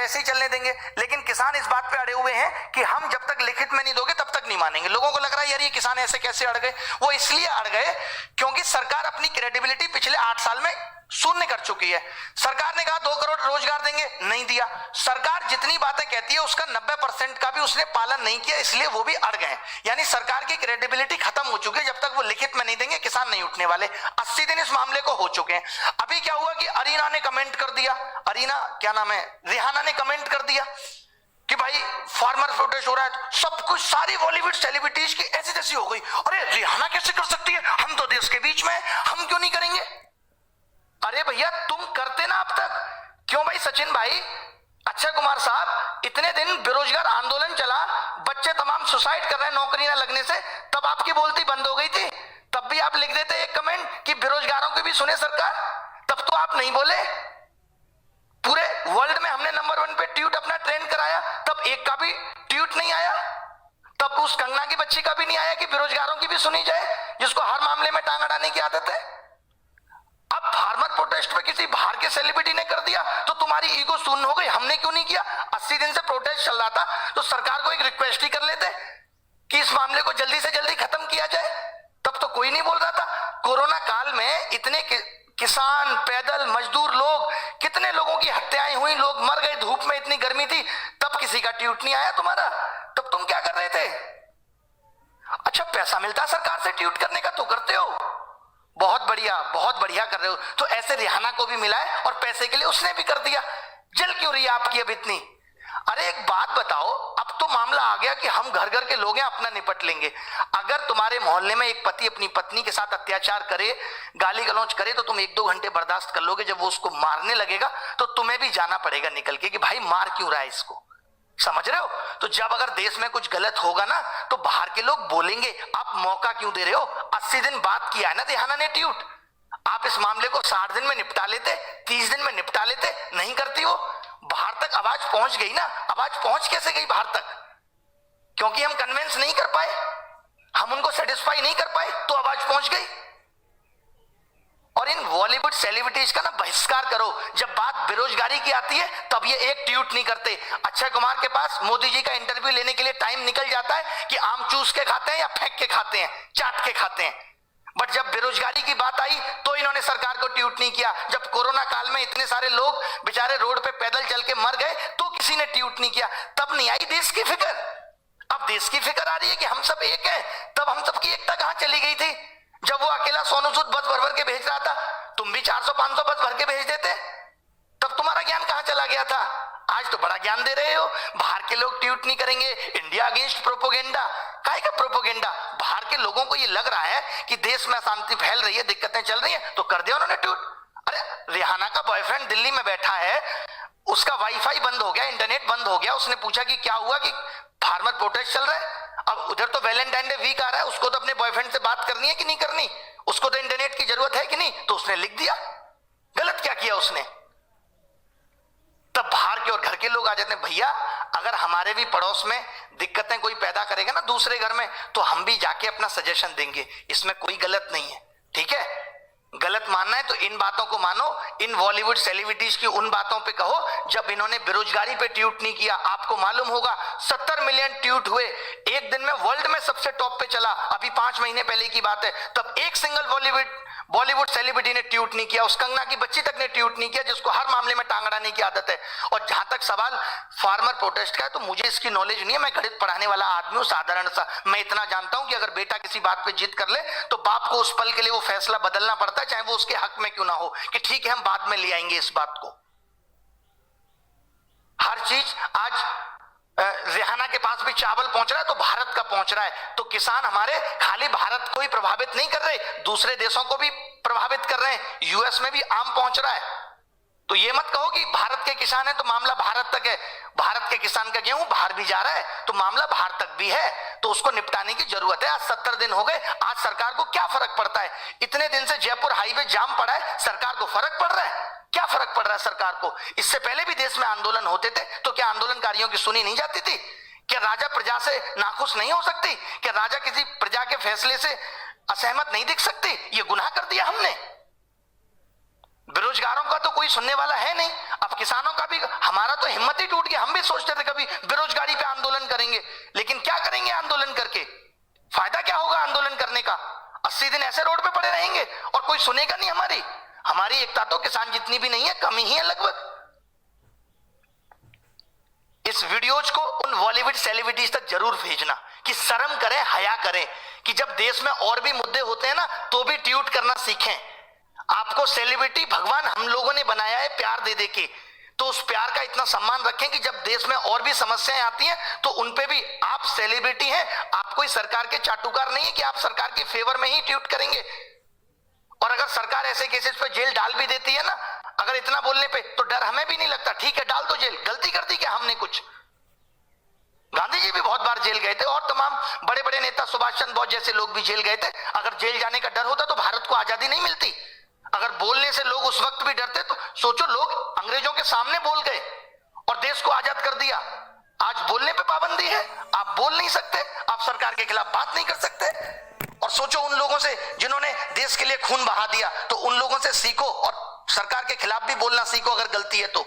ऐसे ही चलने देंगे। लेकिन किसान इस बात पे अड़े हुए हैं कि हम जब तक लिखित में नहीं दोगे तब तक नहीं मानेंगे। लोगों को लग रहा है यार ये किसान ऐसे कैसे अड़ गए। वो इसलिए अड़ गए क्योंकि सरकार अपनी क्रेडिबिलिटी पिछले 8 साल में शून्य कर चुकी है। सरकार ने कहा 2 करोड़ रोजगार देंगे, नहीं दिया। सरकार जितनी बातें कहती है उसका 90% का भी उसने पालन नहीं किया, इसलिए वो भी अड़ गए। यानी सरकार की क्रेडिबिलिटी खत्म हो चुकी है। जब तक वो लिखित में नहीं देंगे किसान नहीं उठने वाले। 80 दिन इस मामले को हो चुके हैं। अभी क्या हुआ कि अरीना ने कमेंट कर दिया, अरीना क्या नाम है, रिहाना ने कमेंट कर दिया कि भाई फार्मर प्रोटेस्ट हो रहा है। तो सब कुछ सारी बॉलीवुड सेलिब्रिटीज की ऐसी तैसी हो गई, अरे रिहाना कैसे कर सकती है, हम तो देश के बीच में है, हम क्यों नहीं करेंगे। अरे भैया तुम करते ना अब तक, क्यों भाई सचिन भाई, अक्षय कुमार साहब, इतने दिन बेरोजगार आंदोलन चला, बच्चे तमाम सुसाइड कर रहे हैं नौकरी ना लगने से, तब आपकी बोलती बंद हो गई थी। तब भी आप लिख देते एक कमेंट कि बेरोजगारों की भी सुने सरकार, तब तो आप नहीं बोले। पूरे वर्ल्ड में हमने नंबर 1 पे ट्वीट अपना ट्रेंड कराया, तब एक का भी ट्वीट नहीं आया। तब उस कंगना की बच्ची का भी नहीं आया कि बेरोजगारों की भी सुनी जाए, जिसको हर मामले में टांग अड़ाने की आदत है। अब फार्मर प्रोटेस्ट पे किसी बाहर के सेलिब्रिटी ने कर दिया तो तुम्हारी ईगो शून्य हो गई, हमने क्यों नहीं किया। 80 दिन से प्रोटेस्ट चल रहा था तो सरकार को एक रिक्वेस्ट ही कर लेते कि इस मामले को जल्दी से जल्दी खत्म किया जाए, तब तो कोई नहीं बोल रहा था। कोरोना काल में इतने किसान, पैदल मजदूर लोग, कितने लोगों की हत्याएं हुई, लोग मर गए, धूप में इतनी गर्मी थी, तब किसी का ट्वीट नहीं आया तुम्हारा। तब तुम क्या कर रहे थे। अच्छा पैसा मिलता सरकार से ट्वीट करने का तो करते हो, बहुत बढ़िया कर रहे हो। तो ऐसे रिहाना को भी मिला है और पैसे के लिए उसने भी कर दिया। जल क्यों रही है आपकी अब इतनी। अरे एक बात बताओ, अब तो मामला आ गया कि हम घर घर के लोग हैं, अपना निपट लेंगे। अगर तुम्हारे मोहल्ले में एक पति अपनी पत्नी के साथ अत्याचार करे, गाली गलौज करे, तो तुम 1-2 घंटे बर्दाश्त कर लोगे। जब वो उसको मारने लगेगा तो तुम्हें भी जाना पड़ेगा निकल के कि भाई मार क्यों रहा है इसको, समझ रहे हो। तो जब अगर देश में कुछ गलत होगा ना तो बाहर के लोग बोलेंगे, आप मौका क्यों दे रहे हो। 80 दिन बात किया है ना रिहाना ने ट्वीट, आप इस मामले को 60 दिन में निपटा लेते, 30 दिन में निपटा लेते, नहीं करती हो। बाहर तक आवाज पहुंच गई ना। आवाज पहुंच कैसे गई बाहर तक, क्योंकि हम कन्विंस नहीं कर पाए, हम उनको सेटिस्फाई नहीं कर पाए, तो आवाज पहुंच गई। और इन बॉलीवुड सेलिब्रिटीज का ना बहिष्कार करो। जब बात बेरोजगारी की आती है तब ये एक ट्वीट नहीं करते। अक्षय कुमार के पास मोदी जी का इंटरव्यू लेने के लिए टाइम निकल जाता है कि आम चूस के खाते हैं या फेंक के खाते हैं, चाट के खाते हैं। बट जब बेरोजगारी की बात आई तो इन्होंने सरकार को ट्वीट नहीं किया। जब कोरोना काल में इतने सारे लोग बेचारे रोड पे पैदल चल के मर गए तो किसी ने ट्वीट नहीं किया। तब नहीं आई देश की फिक्र। अब देश की फिक्र आ रही है कि हम सब एक हैं। तब हम सबकी एकता कहां चली गई थी। जब वो अकेला सोनू सूद बस भर भर के भेज रहा था, तुम भी 400-500 बस भर के भेज देते, तब तुम्हारा ज्ञान कहां चला गया था। आज तो बड़ा ज्ञान दे रहे हो, बाहर के लोग ट्वीट नहीं करेंगे, इंडिया अगेंस्ट प्रोपोगेंडा। काहे का प्रोपोगेंडा। बाहर के लोगों को ये लग रहा है कि देश में अशांति फैल रही है, दिक्कतें चल रही है, तो कर दिया उन्होंने ट्वीट। अरे रिहाना का बॉयफ्रेंड दिल्ली में बैठा है, उसका वाईफाई बंद हो गया, इंटरनेट बंद हो गया। उसने पूछा कि क्या हुआ, कि फार्मर प्रोटेस्ट चल रहा है। अब उधर तो वैलेंटाइन डे वीक आ रहा है, उसको तो अपने बॉयफ्रेंड से बात करनी है कि नहीं करनी, उसको तो इंटरनेट की जरूरत है कि नहीं, तो उसने लिख दिया। गलत क्या किया उसने। तब बाहर के और घर के लोग आ जाते हैं, भैया अगर हमारे भी पड़ोस में दिक्कतें कोई पैदा करेगा ना दूसरे घर में, तो हम भी जाके अपना सजेशन देंगे, इसमें कोई गलत नहीं है। ठीक है, गलत मानना है तो इन बातों को मानो। इन बॉलीवुड सेलिब्रिटीज की उन बातों पे कहो जब इन्होंने बेरोजगारी पे ट्वीट नहीं किया। आपको मालूम होगा 70 मिलियन ट्वीट हुए एक दिन में, वर्ल्ड में सबसे टॉप पे चला। अभी 5 महीने पहले की बात है, तब एक सिंगल बॉलीवुड सेलिब्रिटी ने ट्वीट नहीं किया। उस कंगना की बच्ची तक ने ट्वीट नहीं किया, जिसको हर मामले में टांग अड़ाने की आदत है। और जहां तक सवाल फार्मर प्रोटेस्ट का है, तो मुझे इसकी नॉलेज नहीं है, मैं गणित पढ़ाने वाला आदमी हूं साधारण सा। मैं इतना जानता हूं कि अगर बेटा किसी बात पे जिद कर ले तो बाप को उस पल के लिए वो फैसला बदलना पड़ता है, चाहे वो उसके हक में क्यों ना हो, कि ठीक है हम बाद में ले आएंगे इस बात को। हर चीज आज रिहाना के पास भी चावल पहुंच रहा है तो भारत का पहुंच रहा है। तो किसान हमारे खाली भारत को ही प्रभावित नहीं कर रहे, दूसरे देशों को भी प्रभावित कर रहे हैं। यूएस में भी आम पहुंच रहा है। तो ये मत कहो कि भारत के किसान है तो मामला भारत तक है। भारत के किसान का गेहूं बाहर भी जा रहा है तो मामला बाहर तक भी है, तो उसको निपटाने की जरूरत है। आज 70 दिन हो गए, आज सरकार को क्या फर्क पड़ता है। इतने दिन से जयपुर हाईवे जाम पड़ा है, सरकार को फर्क पड़ रहा है। क्या फर्क पड़ रहा है सरकार को। इससे पहले भी देश में आंदोलन होते थे तो क्या आंदोलनकारियों की सुनी नहीं जाती थी। क्या राजा प्रजा से नाखुश नहीं हो सकती। क्या राजा किसी प्रजा के फैसले से असहमत नहीं दिख सकती। ये गुनाह कर दिया हमने। बेरोजगारों का तो कोई सुनने वाला है नहीं। अब किसानों का भी, हमारा तो हिम्मत ही टूट गया। हम भी सोचते थे कभी बेरोजगारी पे आंदोलन करेंगे, लेकिन क्या करेंगे आंदोलन करके? फायदा क्या होगा आंदोलन करने का? 80 दिन ऐसे रोड पे पड़े रहेंगे और कोई सुनेगा नहीं हमारी। हमारी एकता तो किसान जितनी भी नहीं है, कमी ही है लगभग। इस वीडियोज को उन बॉलीवुड सेलिब्रिटीज तक जरूर भेजना कि शर्म करें, हया करें, कि जब देश में और भी मुद्दे होते हैं ना तो भी ट्वीट करना सीखें। आपको सेलिब्रिटी भगवान हम लोगों ने बनाया है प्यार दे दे के, तो उस प्यार का इतना सम्मान रखें कि जब देश में और भी समस्याएं आती हैं तो उनपे भी, आप सेलिब्रिटी हैं, आप कोई सरकार के चाटुकार नहीं है कि आप सरकार के फेवर में ही ट्वीट करेंगे। और अगर सरकार ऐसे केसेस पे जेल डाल भी देती है ना, अगर इतना बोलने पे, तो डर हमें भी नहीं लगता। ठीक है, डाल दो जेल, गलती कर दी क्या हमने कुछ? गांधी जी भी बहुत बार जेल गए थे और तमाम बड़े बड़े नेता, सुभाष चंद्र बोस जैसे लोग भी जेल गए थे। अगर जेल जाने का डर होता तो भारत को आजादी नहीं मिलती। अगर बोलने से लोग उस वक्त भी डरते तो सोचो, लोग अंग्रेजों के सामने बोल गए और देश को आजाद कर दिया। आज बोलने पे पाबंदी है, आप बोल नहीं सकते, आप सरकार के खिलाफ बात नहीं कर सकते। और सोचो उन लोगों से जिन्होंने देश के लिए खून बहा दिया, तो उन लोगों से सीखो और सरकार के खिलाफ भी बोलना सीखो अगर गलती है तो।